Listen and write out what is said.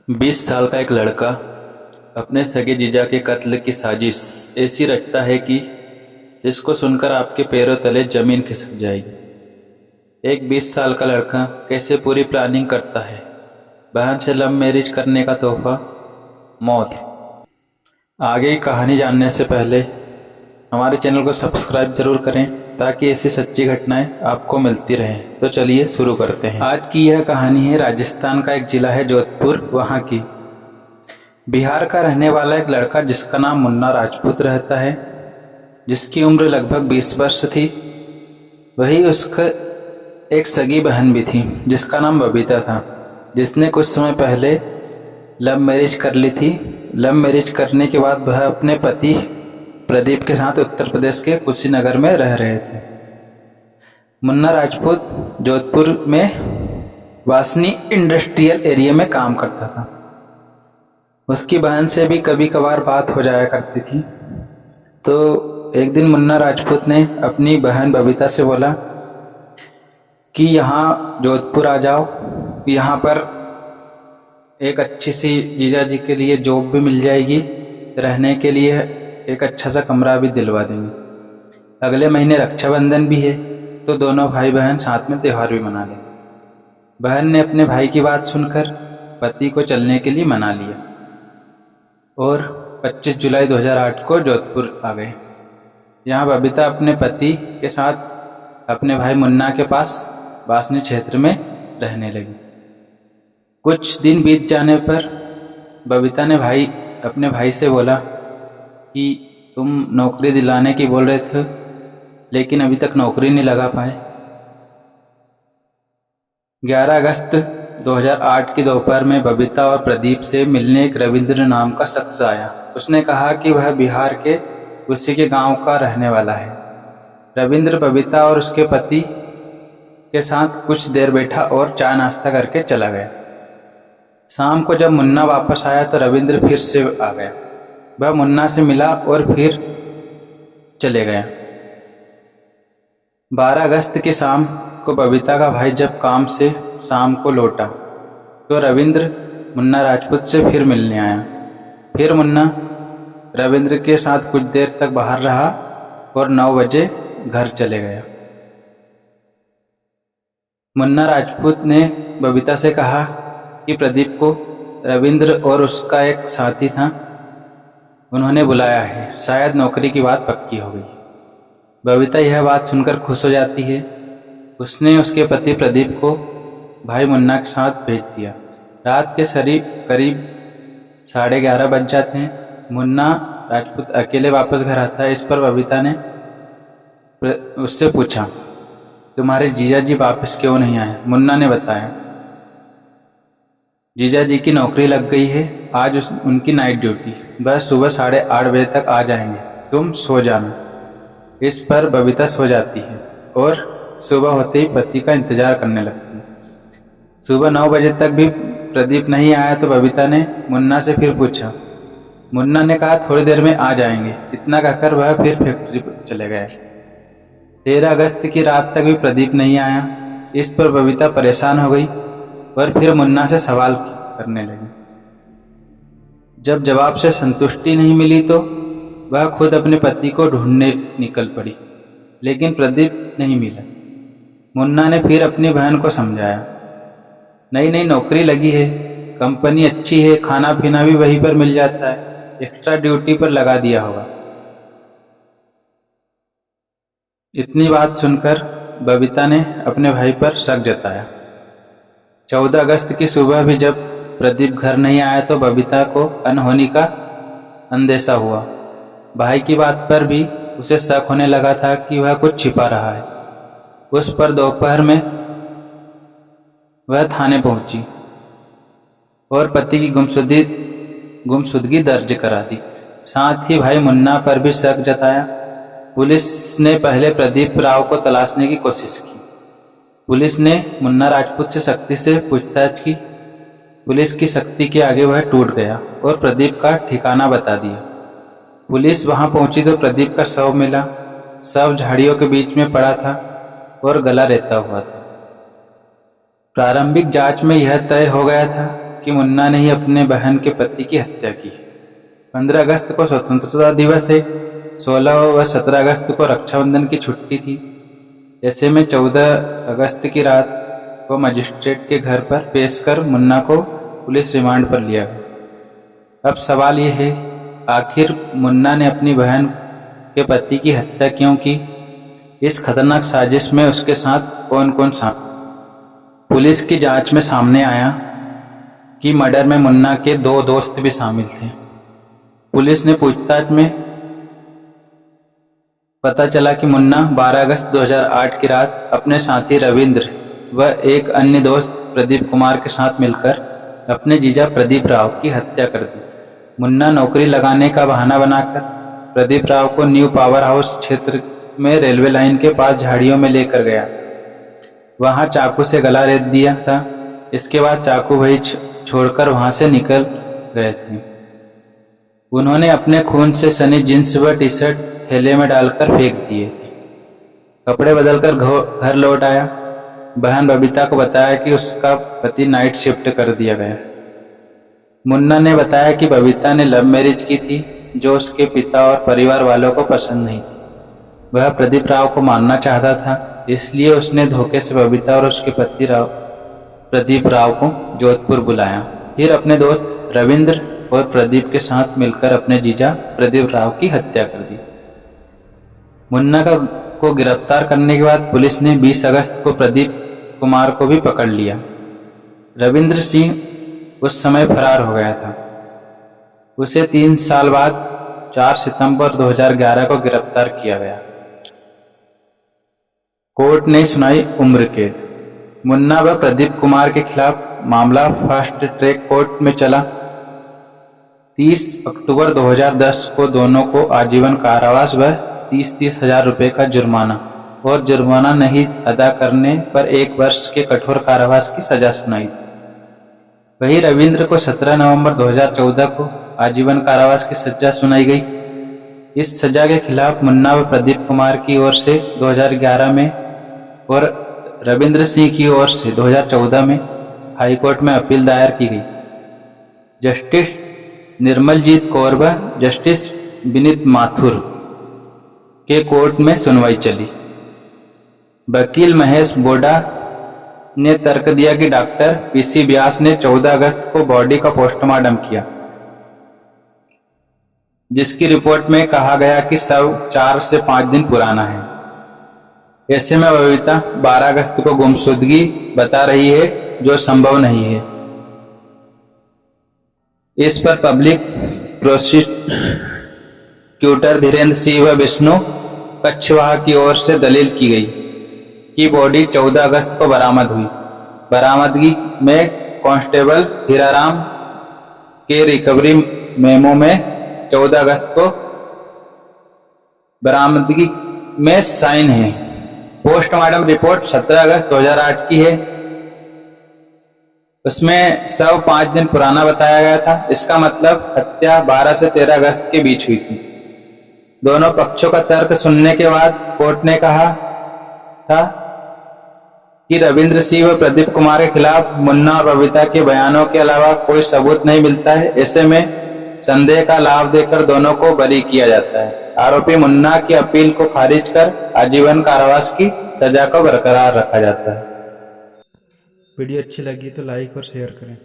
20 साल का एक लड़का अपने सगे जीजा के कत्ल की साजिश ऐसी रचता है कि जिसको सुनकर आपके पैरों तले जमीन खिसक जाएगी। एक 20 साल का लड़का कैसे पूरी प्लानिंग करता है। बहन से लव मैरिज करने का तोहफा, मौत। आगे की कहानी जानने से पहले हमारे चैनल को सब्सक्राइब जरूर करें ताकि ऐसी सच्ची घटनाएं आपको मिलती रहें। तो चलिए शुरू करते हैं। आज की यह कहानी है राजस्थान का एक जिला है जोधपुर, वहाँ की। बिहार का रहने वाला एक लड़का जिसका नाम मुन्ना राजपूत रहता है, जिसकी उम्र लगभग 20 वर्ष थी। वही उसका एक सगी बहन भी थी जिसका नाम बबीता था, जिसने कुछ समय पहले लव मैरिज कर ली थी। लव मैरिज करने के बाद वह अपने पति प्रदीप के साथ उत्तर प्रदेश के कुशीनगर में रह रहे थे। मुन्ना राजपूत जोधपुर में वासनी इंडस्ट्रियल एरिया में काम करता था। उसकी बहन से भी कभी कभार बात हो जाया करती थी। तो एक दिन मुन्ना राजपूत ने अपनी बहन बबीता से बोला कि यहाँ जोधपुर आ जाओ, यहाँ पर एक अच्छी सी जीजा जी के लिए जॉब भी मिल जाएगी, रहने के लिए एक अच्छा सा कमरा भी दिलवा देंगे। अगले महीने रक्षाबंधन भी है, तो दोनों भाई बहन साथ में त्यौहार भी मना लेंगे। बहन ने अपने भाई की बात सुनकर पति को चलने के लिए मना लिया और 25 जुलाई 2008 को जोधपुर आ गए। यहाँ बबीता अपने पति के साथ अपने भाई मुन्ना के पास वासनी क्षेत्र में रहने लगी। कुछ दिन बीत जाने पर बबीता ने अपने भाई से बोला कि तुम नौकरी दिलाने की बोल रहे थे, लेकिन अभी तक नौकरी नहीं लगा पाए। 11 अगस्त 2008 की दोपहर में बबीता और प्रदीप से मिलने एक रविंद्र नाम का शख्स आया। उसने कहा कि वह बिहार के उसी के गांव का रहने वाला है। रविंद्र बबीता और उसके पति के साथ कुछ देर बैठा और चाय नाश्ता करके चला गया। शाम को जब मुन्ना वापस आया तो रविंद्र फिर से आ गया। वह मुन्ना से मिला और फिर चले गया। 12 अगस्त की शाम को बबीता का भाई जब काम से शाम को लौटा तो रविंद्र मुन्ना राजपूत से फिर मिलने आया। फिर मुन्ना रविंद्र के साथ कुछ देर तक बाहर रहा और 9 बजे घर चले गया। मुन्ना राजपूत ने बबीता से कहा कि प्रदीप को रविंद्र और उसका एक साथी था, उन्होंने बुलाया है, शायद नौकरी की बात पक्की हो गई। बबीता यह बात सुनकर खुश हो जाती है। उसने उसके पति प्रदीप को भाई मुन्ना के साथ भेज दिया। रात के करीब 11:30 बज जाते हैं। मुन्ना राजपूत अकेले वापस घर आता है। इस पर बबीता ने उससे पूछा, तुम्हारे जीजा जी वापस क्यों नहीं आए? मुन्ना ने बताया, जीजा जी की नौकरी लग गई है, आज उनकी नाइट ड्यूटी, बस सुबह 8:30 बजे तक आ जाएंगे, तुम सो जाना। इस पर बबीता सो जाती है और सुबह होते ही पति का इंतजार करने लगती है। सुबह 9 बजे तक भी प्रदीप नहीं आया तो बबीता ने मुन्ना से फिर पूछा। मुन्ना ने कहा थोड़ी देर में आ जाएंगे। इतना कहकर वह फिर फैक्ट्री चले गए। 13 अगस्त की रात तक भी प्रदीप नहीं आया। इस पर बबीता परेशान हो गई और फिर मुन्ना से सवाल करने लगी। जब जवाब से संतुष्टि नहीं मिली तो वह खुद अपने पति को ढूंढने निकल पड़ी, लेकिन प्रदीप नहीं मिला। मुन्ना ने फिर अपनी बहन को समझाया, नई नौकरी लगी है, कंपनी अच्छी है, खाना पीना भी वहीं पर मिल जाता है, एक्स्ट्रा ड्यूटी पर लगा दिया होगा। इतनी बात सुनकर बबीता ने अपने भाई पर शक जताया। 14 अगस्त की सुबह भी जब प्रदीप घर नहीं आया तो बबीता को अनहोनी का अंदेशा हुआ। भाई की बात पर भी उसे शक होने लगा था कि वह कुछ छिपा रहा है। उस पर दोपहर में वह थाने पहुंची और पति की गुमशुदगी दर्ज करा दी। साथ ही भाई मुन्ना पर भी शक जताया। पुलिस ने पहले प्रदीप राव को तलाशने की कोशिश की। पुलिस ने मुन्ना राजपूत से सख्ती से पूछताछ की। पुलिस की सख्ती के आगे वह टूट गया और प्रदीप का ठिकाना बता दिया। पुलिस वहां पहुंची तो प्रदीप का शव मिला। शव झाड़ियों के बीच में पड़ा था और गला रहता हुआ था। प्रारंभिक जांच में यह तय हो गया था कि मुन्ना ने ही अपने बहन के पति की हत्या की। 15 अगस्त को स्वतंत्रता दिवस है, 16 व 17 अगस्त को रक्षाबंधन की छुट्टी थी। ऐसे में 14 अगस्त की रात को मजिस्ट्रेट के घर पर पेश कर मुन्ना को पुलिस रिमांड पर लिया गया। अब सवाल ये है, आखिर मुन्ना ने अपनी बहन के पति की हत्या क्यों की? इस खतरनाक साजिश में उसके साथ कौन कौन शामिल? पुलिस की जांच में सामने आया कि मर्डर में मुन्ना के 2 दोस्त भी शामिल थे। पुलिस ने पूछताछ में पता चला कि मुन्ना 12 अगस्त 2008 की रात अपने साथी रविंद्र व एक अन्य दोस्त प्रदीप कुमार के साथ मिलकर अपने जीजा प्रदीप राव की हत्या कर दी। मुन्ना नौकरी लगाने का बहाना बनाकर प्रदीप राव को न्यू पावर हाउस क्षेत्र में रेलवे लाइन के पास झाड़ियों में लेकर गया। वहां चाकू से गला रेत दिया था। इसके बाद चाकू वही छोड़कर वहां से निकल गए थे। उन्होंने अपने खून से सनी जींस व टी शर्ट थैले में डालकर फेंक दिए थे। कपड़े बदलकर घर लौट आया। बहन बबीता को बताया कि उसका पति नाइट शिफ्ट कर दिया गया। मुन्ना ने बताया कि बबीता ने लव मैरिज की थी, जो उसके पिता और परिवार वालों को पसंद नहीं थी। वह प्रदीप राव को मारना चाहता था, इसलिए उसने धोखे से बबीता और उसके पति प्रदीप राव को जोधपुर बुलाया। फिर अपने दोस्त रविंद्र और प्रदीप के साथ मिलकर अपने जीजा प्रदीप राव की हत्या कर दी। मुन्ना को गिरफ्तार करने के बाद पुलिस ने 20 अगस्त को प्रदीप कुमार को भी पकड़ लिया। रविंद्र सिंह उस समय फरार हो गया था। उसे 3 साल बाद 4 सितंबर 2011 को गिरफ्तार किया गया। कोर्ट ने सुनाई उम्र कैद। मुन्ना व प्रदीप कुमार के खिलाफ मामला फास्ट ट्रैक कोर्ट में चला। 30 अक्टूबर 2010 को दोनों को आजीवन कारावास व 30-30 हजार रुपये का जुर्माना और जुर्माना नहीं अदा करने पर 1 वर्ष के कठोर कारावास की सजा सुनाई। वहीं रविंद्र को 17 नवंबर 2014 को आजीवन कारावास की सजा सुनाई गई। इस सजा के खिलाफ मुन्ना व प्रदीप कुमार की ओर से 2011 में और रविंद्र सिंह की ओर से 2014 में हाईकोर्ट में अपील दायर की गई। जस्टिस निर्मलजीत कौर व जस्टिस विनीत माथुर के कोर्ट में सुनवाई चली। वकील महेश बोडा ने तर्क दिया कि डॉक्टर पीसी व्यास ने 14 अगस्त को बॉडी का पोस्टमार्टम किया, जिसकी रिपोर्ट में कहा गया कि शव 4 से 5 दिन पुराना है। ऐसे में बबीता 12 अगस्त को गुमशुदगी बता रही है, जो संभव नहीं है। इस पर पब्लिक प्रोसिक्यूटर धीरेन्द्र सिंह व विष्णु कच्छवाहा की ओर से दलील की गई कि बॉडी 14 अगस्त को बरामद हुई। बरामदगी में कांस्टेबल हीराराम के रिकवरी मेमो में 14 अगस्त को बरामदगी में साइन है। पोस्टमार्टम रिपोर्ट 17 अगस्त 2008 की है। उसमें शव 5 दिन पुराना बताया गया था। इसका मतलब हत्या 12 से 13 अगस्त के बीच हुई थी। दोनों पक्षों का तर्क सुनने के बाद कोर्ट ने कहा था कि रविंद्र सिंह व प्रदीप कुमार के खिलाफ मुन्ना और बबीता के बयानों के अलावा कोई सबूत नहीं मिलता है। ऐसे में संदेह का लाभ देकर दोनों को बरी किया जाता है। आरोपी मुन्ना की अपील को खारिज कर आजीवन कारावास की सजा को बरकरार रखा जाता है। वीडियो अच्छी लगी तो लाइक और शेयर करें।